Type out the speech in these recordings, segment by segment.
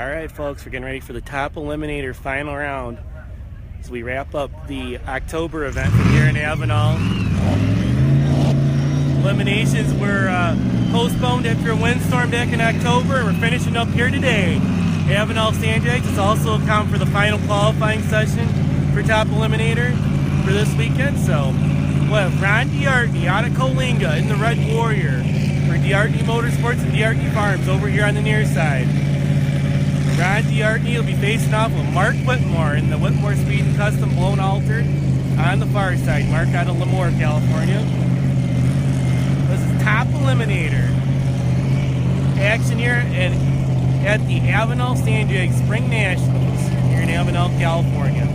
Alright folks, we're getting ready for the top eliminator final round as we wrap up the October event from here in Avenal. Eliminations were postponed after a windstorm back in October, and we're finishing up here today. Avenal Sandjags is also account for the final qualifying session for top eliminator for this weekend. So we'll have Ron Diartney out of Coalinga in the Red Warrior for Diartney Motorsports and Diartney Farms over here on the near side. Ron Diartney will be facing off with Mark Whitmore in the Whitmore Speed and Custom Blown Altered on the far side. Mark out of Lemoore, California. This is top eliminator action here at the Avenal Sandjags Spring Nationals here in Avenal, California.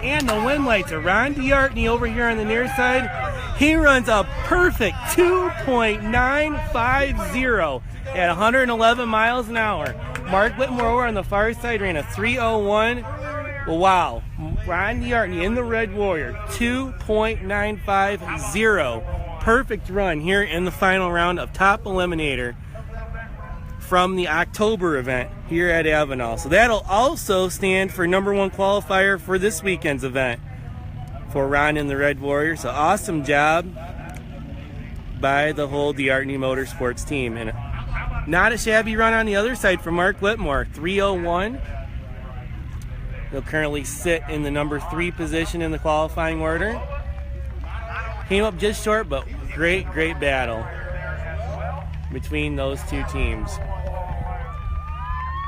And the win lights are Ron Diartney over here on the near side. He runs a perfect 2.950 at 111 miles an hour. Mark Whitmore over on the far side ran a 3:01. Well, wow. Ron Diartney in the Red Warrior, 2.950. Perfect run here in the final round of top eliminator from the October event here at Avenal. So that'll also stand for #1 qualifier for this weekend's event for Ron in the Red Warrior. So awesome job by the whole Diartney Motorsports team. And not a shabby run on the other side for Mark Whitmore, 3:01. He'll currently sit in the #3 position in the qualifying order. Came up just short, but great battle between those two teams.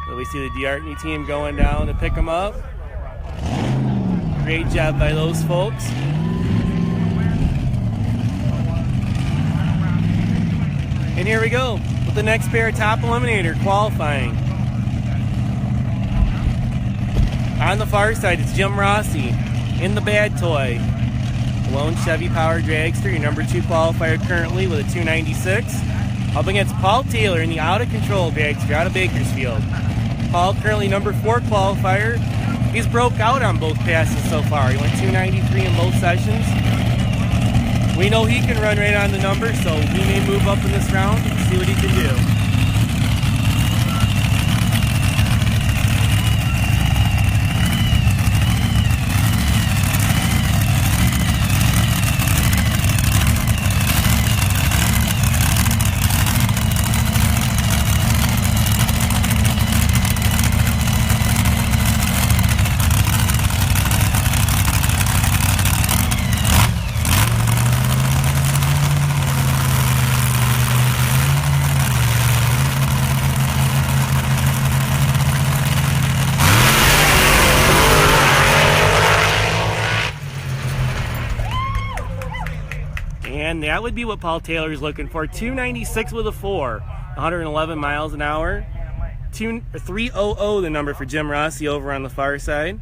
So we see the Diartney team going down to pick them up. Great job by those folks. And here we go with the next pair of top eliminator qualifying. On the far side, it's Jim Rossi in the Bad Toy. Lone Chevy Power Dragster, your #2 qualifier currently with a 296. Up against Paul Taylor in the Out of Control Dragster out of Bakersfield. Paul currently #4 qualifier. He's broke out on both passes so far. He went 293 in both sessions. We know he can run right on the number, so he may move up in this round and see what he can do. And that would be what Paul Taylor's looking for. 296 with a 4, 111 miles an hour. 300 the number for Jim Rossi over on the far side.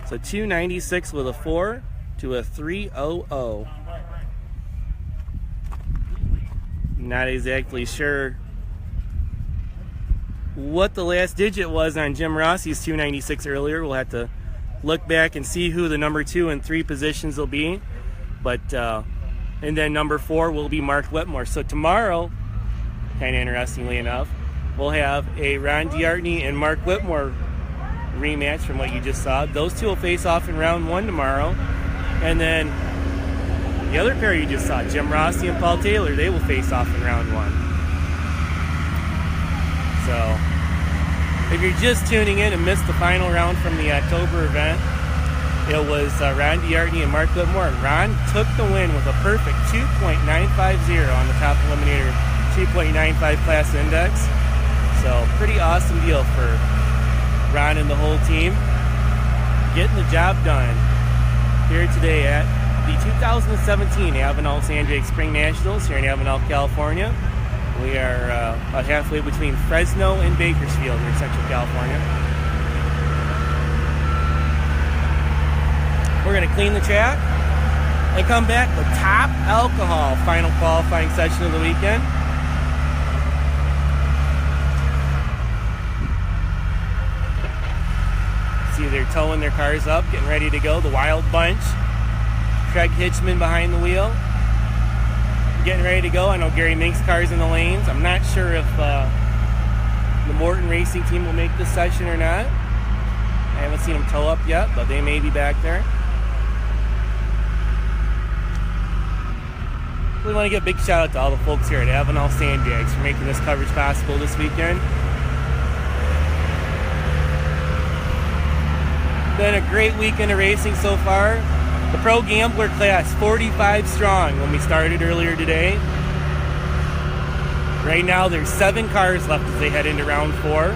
So 296 with a 4 to a 300. Not exactly sure what the last digit was on Jim Rossi's 296 earlier. We'll have to look back and see who the number 2 and 3 positions will be. But And then number 4 will be Mark Whitmore. So tomorrow, kind of interestingly enough, we'll have a Ron D'Artney and Mark Whitmore rematch from what you just saw. Those two will face off in round 1 tomorrow. And then the other pair you just saw, Jim Rossi and Paul Taylor, they will face off in round 1. So if you're just tuning in and missed the final round from the October event, it was Ron D'Artney and Mark Whitmore. Ron took the win with a perfect 2.950 on the top Eliminator 2.95 class index. So pretty awesome deal for Ron and the whole team. Getting the job done here today at the 2017 Avenal Sanjay Spring Nationals here in Avenal, California. We are about halfway between Fresno and Bakersfield here in Central California. We're going to clean the track and come back with Top Alcohol final qualifying session of the weekend. See, they're towing their cars up, getting ready to go. The Wild Bunch. Craig Hitchman behind the wheel. Getting ready to go. I know Gary Mink's car's in the lanes. I'm not sure if the Morton Racing team will make this session or not. I haven't seen them tow up yet, but they may be back there. We want to give a big shout out to all the folks here at Avenal Sandbags for making this coverage possible this weekend. Been a great weekend of racing so far. The Pro Gambler class, 45 strong when we started earlier today. Right now there's 7 cars left as they head into round 4.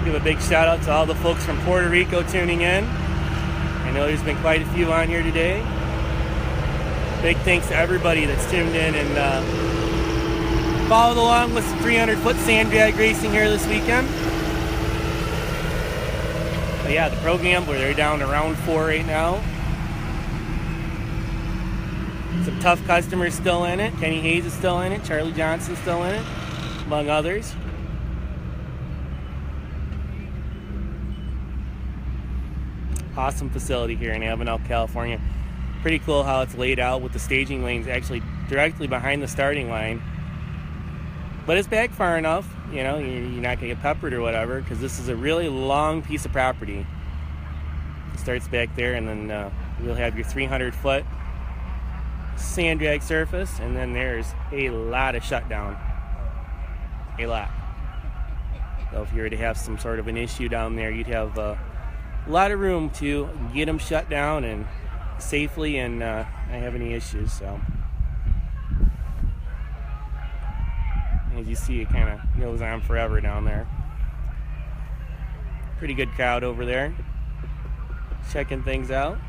Give a big shout out to all the folks from Puerto Rico tuning in. I know there's been quite a few on here today. Big thanks to everybody that's tuned in and followed along with some 300-foot sandbag racing here this weekend. But yeah, the Pro Gambler, they're down to round 4 right now. Some tough customers still in it. Kenny Hayes is still in it. Charlie Johnson's still in it, among others. Awesome facility here in Avenal, California. Pretty cool how it's laid out with the staging lanes actually directly behind the starting line. But it's back far enough, you know, you're not going to get peppered or whatever, because this is a really long piece of property. It starts back there, and then you'll have your 300-foot sand drag surface, and then there's a lot of shutdown. A lot. So if you were to have some sort of an issue down there, you'd have a lot of room to get them shut down and safely and not have any issues. So as you see, it kind of goes on forever down there. Pretty good crowd over there checking things out.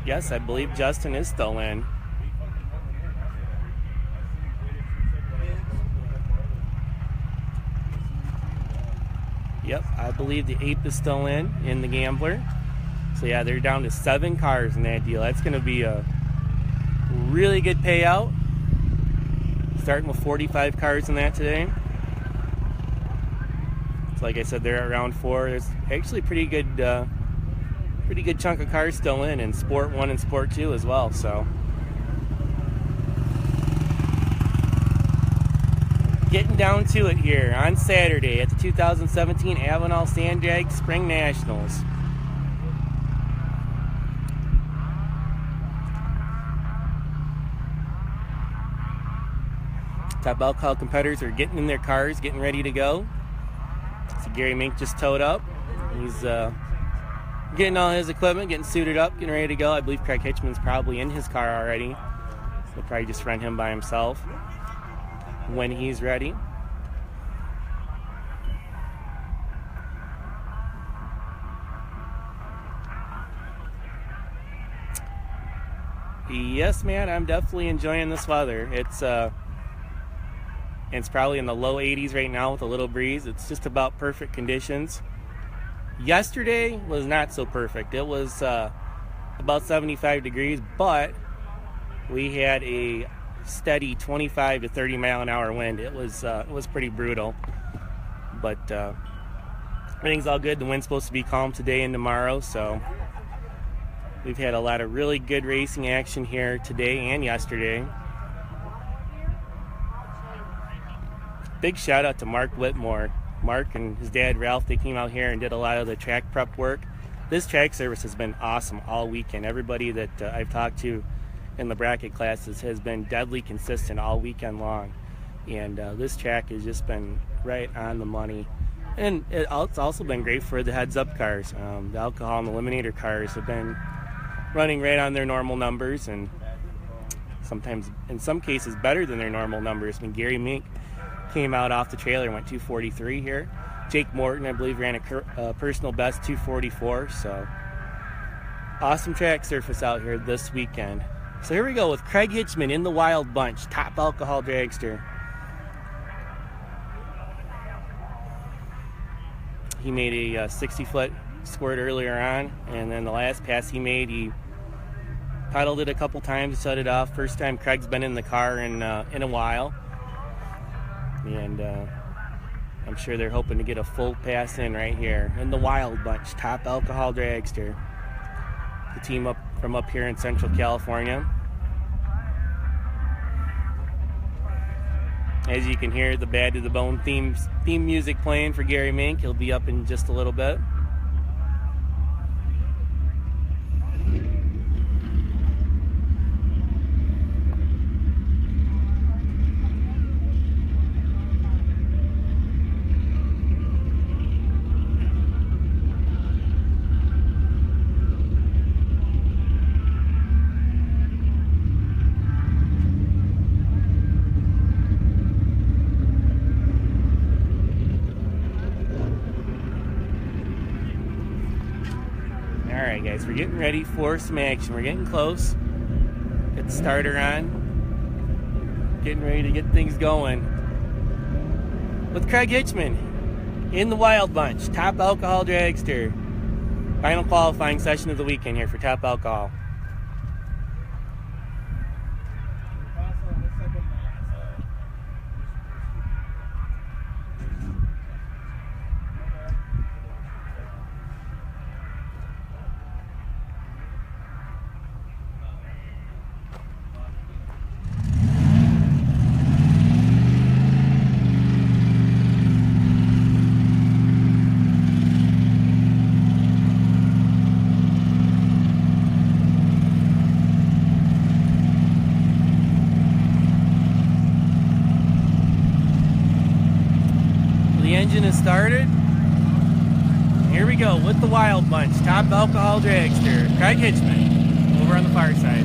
Yes, I believe Justin is still in. Yep, I believe the Ape is still in the Gambler. So yeah, they're down to 7 cars in that deal. That's going to be a really good payout. Starting with 45 cars in that today. So like I said, they're at round 4. There's actually pretty good chunk of cars still in Sport 1 and Sport 2 as well. So getting down to it here on Saturday at the 2017 Avenal Sand Drag Spring Nationals. Top alcohol competitors are getting in their cars, getting ready to go. So Gary Mink just towed up. He's getting all his equipment, getting suited up, getting ready to go. I believe Craig Hitchman's probably in his car already. They'll probably just run him by himself when he's ready. Yes, man, I'm definitely enjoying this weather. It's probably in the low 80s right now with a little breeze. It's just about perfect conditions. Yesterday was not so perfect. It was about 75 degrees, but we had a steady 25 to 30 mile an hour wind. It was pretty brutal, but everything's all good. The wind's supposed to be calm today and tomorrow, so we've had a lot of really good racing action here today and yesterday. Big shout out to Mark Whitmore. Mark and his dad Ralph, they came out here and did a lot of the track prep work. This track service has been awesome all weekend. Everybody that I've talked to in the bracket classes has been deadly consistent all weekend long, and this track has just been right on the money. And it's also been great for the heads-up cars. The alcohol and eliminator cars have been running right on their normal numbers, and sometimes, in some cases, better than their normal numbers. I mean, Gary Mink came out off the trailer and went 243 here. Jake Morton, I believe, ran a personal best 244. So awesome track surface out here this weekend. So here we go with Craig Hitchman in the Wild Bunch, top alcohol dragster. He made a 60-foot squirt earlier on, and then the last pass he made, he pedaled it a couple times, shut it off. First time Craig's been in the car in a while. And I'm sure they're hoping to get a full pass in right here in the Wild Bunch, top alcohol dragster. The team from up here in Central California. As you can hear, the Bad to the Bone theme music playing for Gary Mink. He'll be up in just a little bit. Alright guys, we're getting ready for some action. We're getting close. Get the starter on. Getting ready to get things going. With Craig Hitchman in the Wild Bunch, top alcohol dragster. Final qualifying session of the weekend here for top alcohol. The engine is started. Here we go with the Wild Bunch, top alcohol dragster, Craig Hitchman, over on the far side.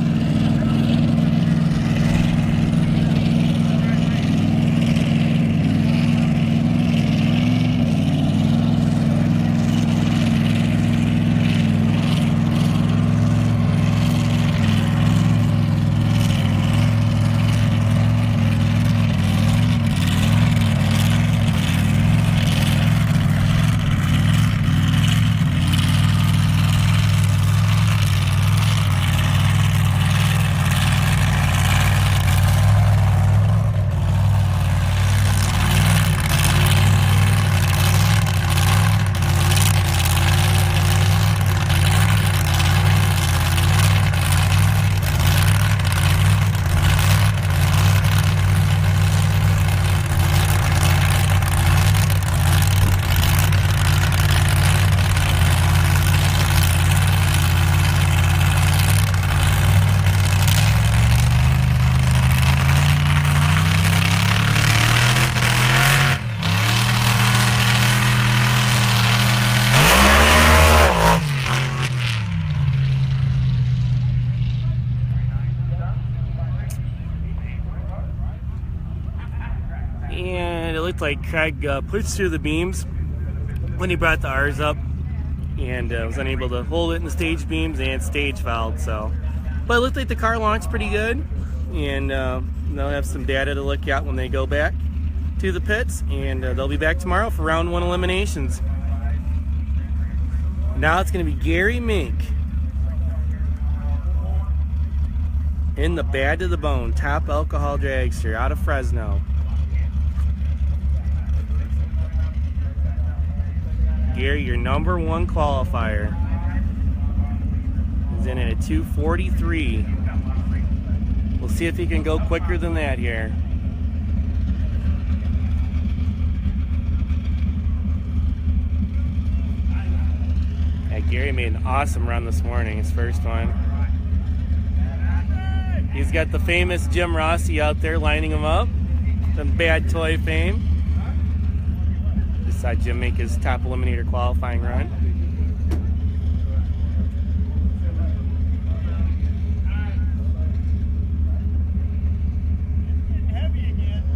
And it looked like Craig pushed through the beams when he brought the R's up, and was unable to hold it in the stage beams and stage fouled. So, but it looked like the car launched pretty good, and they'll have some data to look at when they go back to the pits, and they'll be back tomorrow for round one eliminations. Now it's going to be Gary Mink in the Bad to the Bone Top Alcohol Dragster out of Fresno. Gary, your number one qualifier, is in at a 2:43. We'll see if he can go quicker than that here. Yeah, Gary made an awesome run this morning, his first one. He's got the famous Jim Rossi out there lining him up, some Bad Toy fame. Just saw Jim make his top eliminator qualifying run.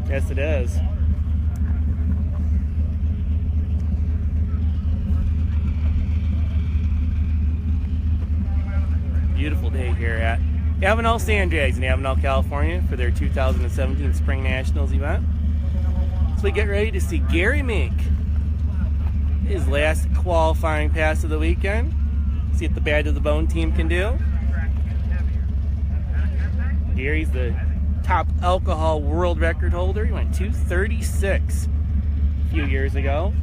Yes, it is. Beautiful day here at Avenal Sand Drags in Avenal, California for their 2017 Spring Nationals event. So we get ready to see Gary Mink, his last qualifying pass of the weekend. See what the Bad to the Bone team can do. Gary's the top alcohol world record holder. He went 2:36 a few years ago.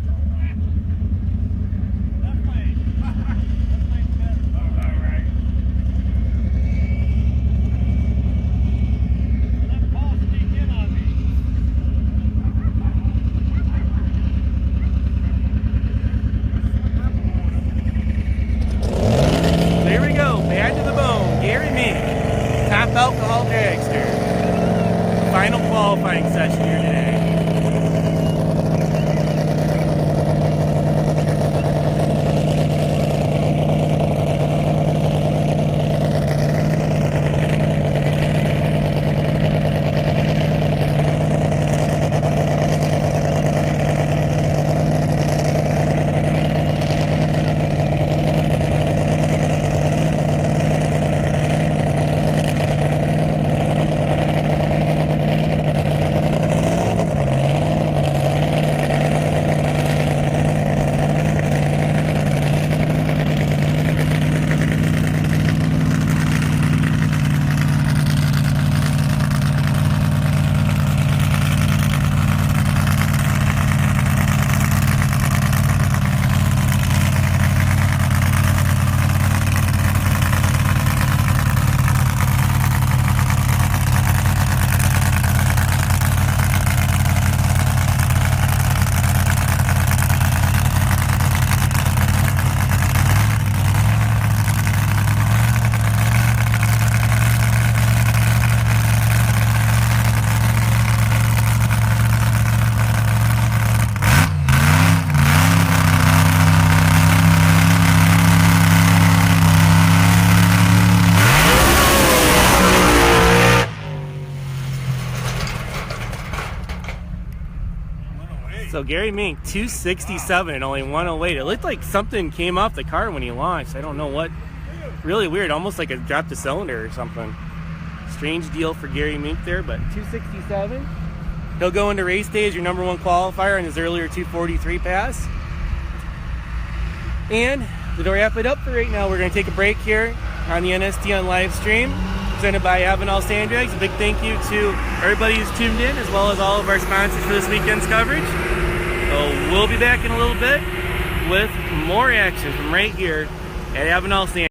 There we go, Bad to the Bone, Gary Mink, top alcohol dragster. Final qualifying session here today. So Gary Mink, 267 and only 108. It looked like something came off the car when he launched. I don't know what. Really weird, almost like it dropped a cylinder or something. Strange deal for Gary Mink there, but 267. He'll go into race day as your number one qualifier in his earlier 243 pass. And to wrap it up for right now, we're going to take a break here on the NSDN live stream presented by Avenal Sand Drags. A big thank you to everybody who's tuned in, as well as all of our sponsors for this weekend's coverage. So we'll be back in a little bit with more action from right here at Avenal Sand.